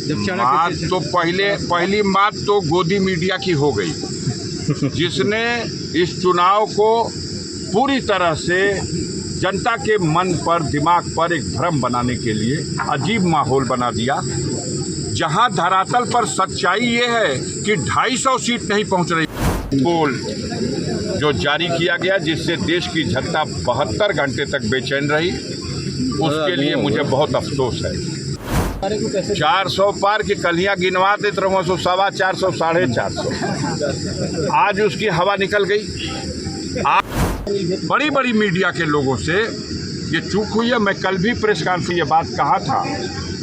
बात तो पहली बात तो गोदी मीडिया की हो गई, जिसने इस चुनाव को पूरी तरह से जनता के मन पर, दिमाग पर एक भ्रम बनाने के लिए अजीब माहौल बना दिया। जहां धरातल पर सच्चाई ये है कि 250 सीट नहीं पहुंच रही। पोल जो जारी किया गया, जिससे देश की जनता 72 घंटे तक बेचैन रही, उसके लिए मुझे बहुत अफसोस है। 400 पार की कलियां गिनवा देते रहो, 450, 450। आज उसकी हवा निकल गई। आज बड़ी मीडिया के लोगों से ये चूक हुई है। मैं कल भी प्रेस कॉन्फ्रेंस में ये बात कहा था,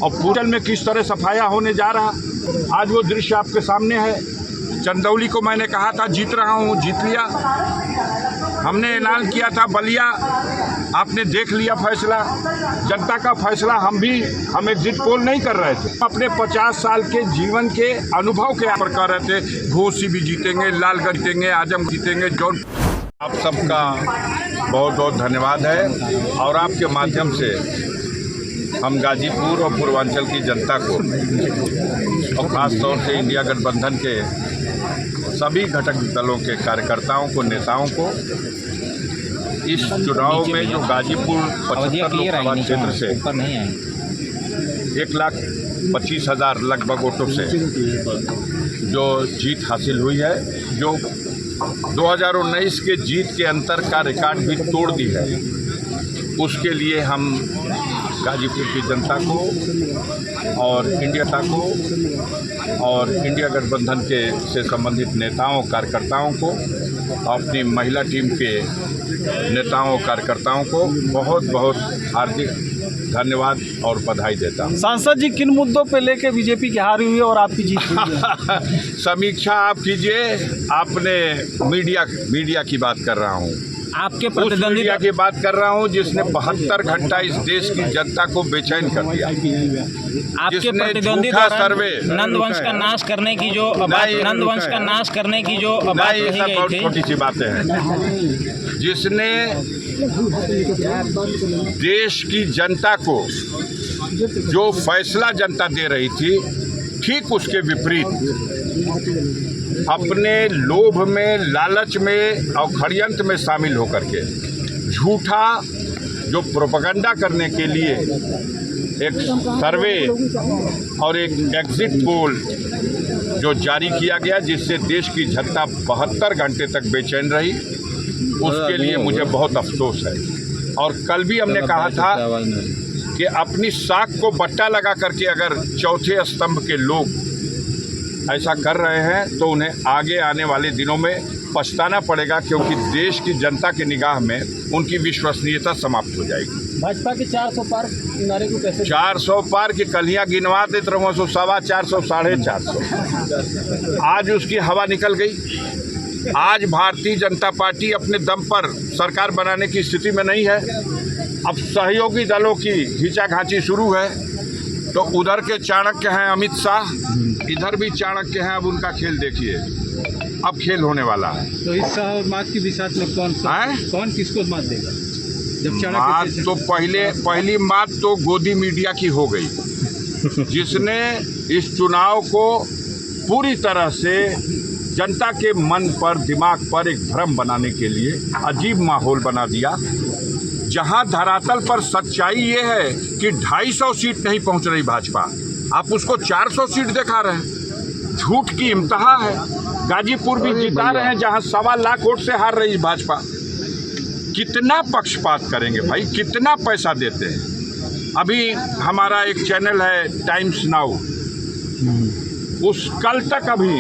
और पूरन में किस तरह सफाया होने जा रहा, आज वो दृश्य आपके सामने है। चंदौली को मैंने कहा था जीत रहा हूँ, जीत लिया। हमने ऐलान किया था बलिया, आपने देख लिया फैसला, जनता का फैसला। हम एग्जिट पोल नहीं कर रहे थे, अपने 50 साल के जीवन के अनुभव के पर कर रहे थे। घोसी भी जीतेंगे, लालगढ़ जीतेंगे, आजम जीतेंगे, जौन। आप सबका बहुत बहुत धन्यवाद है, और आपके माध्यम से हम गाजीपुर और पूर्वांचल की जनता को, और ख़ास तौर से इंडिया गठबंधन के सभी घटक दलों के कार्यकर्ताओं को, नेताओं को, इस चुनाव में जो गाजीपुर 75 लोकसभा क्षेत्र से 1,25,000 लगभग वोटों से जो जीत हासिल हुई है, जो 2019 के जीत के अंतर का रिकॉर्ड भी तोड़ दी है, उसके लिए हम गाजीपुर की जनता को और इंडिया गठबंधन के से संबंधित नेताओं, कार्यकर्ताओं को, अपनी महिला टीम के नेताओं, कार्यकर्ताओं को बहुत बहुत हार्दिक धन्यवाद और बधाई देता हूँ। सांसद जी, किन मुद्दों पे लेके बीजेपी की हार हुई है और आपकी जीत हुई है? समीक्षा आप कीजिए। आपने मीडिया की बात कर रहा हूँ, आपके उस मीडिया की बात कर रहा हूँ जिसने 72 घंटा इस देश की जनता को बेचैन कर दिया। आपके प्रतिद्वंदी सर्वे नंदवंश का नाश करने की जो बात कही गई थी, छोटी सी बातें हैं, जिसने देश की जनता को जो फैसला जनता दे रही थी, ठीक उसके विपरीत अपने लोभ में, लालच में और षड्यंत्र में शामिल होकर के झूठा जो प्रोपेगेंडा करने के लिए एक सर्वे और एक एग्जिट पोल जो जारी किया गया, जिससे देश की जनता 72 घंटे तक बेचैन रही, उसके लिए मुझे बहुत अफसोस है। और कल भी हमने कहा था कि अपनी साख को बट्टा लगा करके अगर चौथे स्तंभ के लोग ऐसा कर रहे हैं तो उन्हें आगे आने वाले दिनों में पछताना पड़ेगा, क्योंकि देश की जनता की निगाह में उनकी विश्वसनीयता समाप्त हो जाएगी। भाजपा के 400 पार नारे को कैसे 400 पार की कलियां गिनवा देते रहो, 450, 450। आज उसकी हवा निकल गई। आज भारतीय जनता पार्टी अपने दम पर सरकार बनाने की स्थिति में नहीं है। अब सहयोगी दलों की खींचाखांची शुरू है, तो उधर के चाणक्य हैं अमित शाह, इधर भी चाणक्य हैं। अब उनका खेल देखिए, अब खेल होने वाला है। तो इस शाह और मात की बिसात में कौन किसको मात देगा? जब बात तो पहली बात तो गोदी मीडिया की हो गई, जिसने इस चुनाव को पूरी तरह से जनता के मन पर, दिमाग पर एक भ्रम बनाने के लिए अजीब माहौल बना दिया। जहां धरातल पर सच्चाई ये है कि 250 सीट नहीं पहुंच रही भाजपा, आप उसको 400 सीट दिखा रहे हैं। झूठ की इम्तहा है। गाजीपुर भी जिता रहे हैं, जहां 1.25 लाख वोट से हार रही भाजपा। कितना पक्षपात करेंगे भाई, कितना पैसा देते हैं। अभी हमारा एक चैनल है टाइम्स नाउ, उस कल तक अभी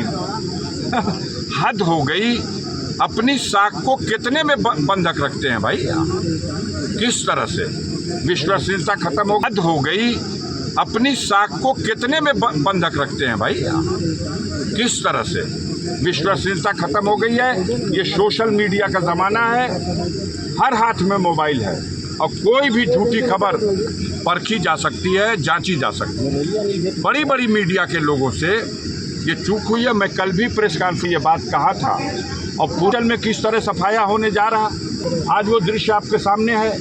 हद हो गई। अपनी साख को कितने में बंधक रखते हैं भाई, किस तरह से विश्वसनीयता खत्म हो, हद हो गई। अपनी साख को कितने में बंधक रखते हैं भाई, किस तरह से विश्वसनीयता खत्म हो गई है। ये सोशल मीडिया का ज़माना है, हर हाथ में मोबाइल है, और कोई भी झूठी खबर परखी जा सकती है, जांची जा सकती है। बड़ी मीडिया के लोगों से ये चूक हुई है। मैं कल भी प्रेस कॉन्फ्रेंस में ये बात कहा था, और पूरन में किस तरह सफाया होने जा रहा, आज वो दृश्य आपके सामने है।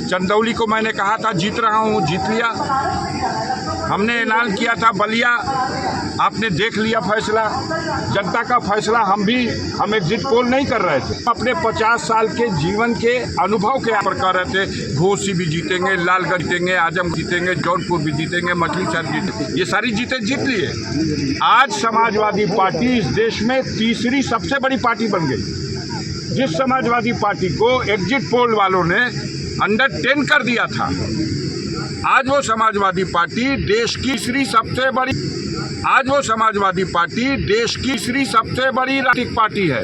चंदौली को मैंने कहा था जीत रहा हूँ, जीत लिया। हमने ऐलान किया था बलिया, आपने देख लिया फैसला, जनता का फैसला। हम एग्जिट पोल नहीं कर रहे थे, अपने 50 साल के जीवन के अनुभव के पर कर रहे थे। घोसी भी जीतेंगे, लालगंज जीतेंगे, आजम जीतेंगे, जौनपुर भी जीतेंगे, मछली शहर जीतेंगे, ये सारी जीतें जीत लिए। आज समाजवादी पार्टी इस देश में तीसरी सबसे बड़ी पार्टी बन गई। जिस समाजवादी पार्टी को एग्जिट पोल वालों ने अंडर 10 कर दिया था, आज वो समाजवादी पार्टी देश की तीसरी सबसे बड़ी राजनीतिक पार्टी है।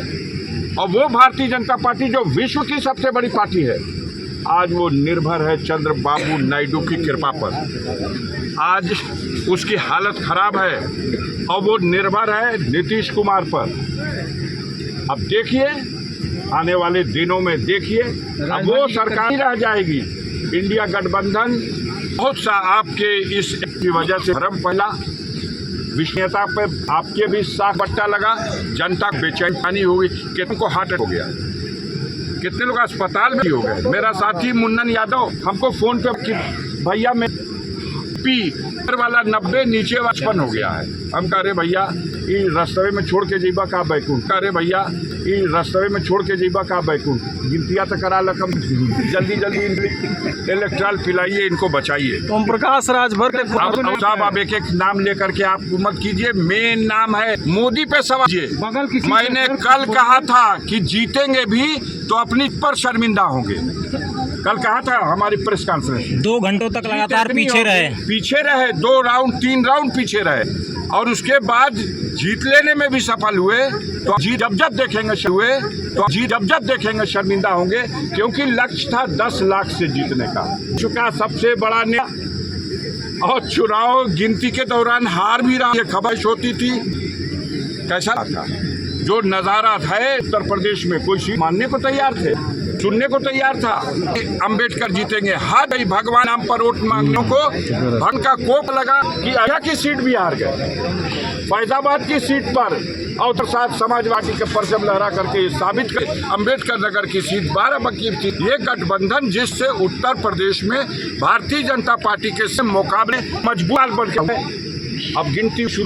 और वो भारतीय जनता पार्टी जो विश्व की सबसे बड़ी पार्टी है, आज वो निर्भर है चंद्रबाबू नायडू की कृपा पर। आज उसकी हालत खराब है और वो निर्भर है नीतीश कुमार पर। अब देखिए, आने वाले दिनों में देखिए, अब वो सरकार ही रह जाएगी। इंडिया गठबंधन बहुत सा आपके इस की वजह से भ्रम फैला, विश्वसनीयता पे आपके भी साख बट्टा लगा, जनता बेचैनी हो गई, कितने को हार्ट हो गया, कितने लोग अस्पताल में हो गए। मेरा साथी मुन्नन यादव हमको फोन पे भैया में पी वाला 90 नीचे 55 हो गया है। हम कह रहे भैया ये रास्ते में छोड़ के जीबा का बैकुंठ, कह रहे भैया ये रास्ते में छोड़ के जीबा का बैकुंठ। गिनतियाँ तो करा लकम, जल्दी इलेक्ट्रॉल पिलाइए, इनको बचाइए। ओम प्रकाश राजभर साहब आप एक एक नाम लेकर के आप मत कीजिए। मेन नाम है मोदी पे सवाल। मैंने कल कहा था कि जीतेंगे भी तो अपनी पर शर्मिंदा होंगे। कल कहा था हमारी प्रेस कॉन्फ्रेंस, 2 घंटों तक लगातार पीछे रहे 2 राउंड 3 राउंड पीछे रहे, और उसके बाद जीत लेने में भी सफल हुए। तो जब देखेंगे शर्मिंदा होंगे, क्योंकि लक्ष्य था 10 लाख से जीतने का। चुका सबसे बड़ा नेता और चुनाव गिनती के दौरान हार भी रहा, ये खबर होती थी। कैसा था जो नजारा था उत्तर प्रदेश में, कोई सीट मानने को तैयार थे, सुनने को तैयार था। अंबेडकर जीतेंगे, हाँ भाई भगवान नाम पर वोट मांगने को भन का कोप लगा कि अयोध्या की सीट भी हार गए, फैजाबाद की सीट पर और साथ समाजवादी के परचम लहरा करके साबित कर, अंबेडकर नगर की सीट 12 बकी थी। ये गठबंधन जिससे उत्तर प्रदेश में भारतीय जनता पार्टी के मुकाबले मजबूत बन के अब गिनती शुरू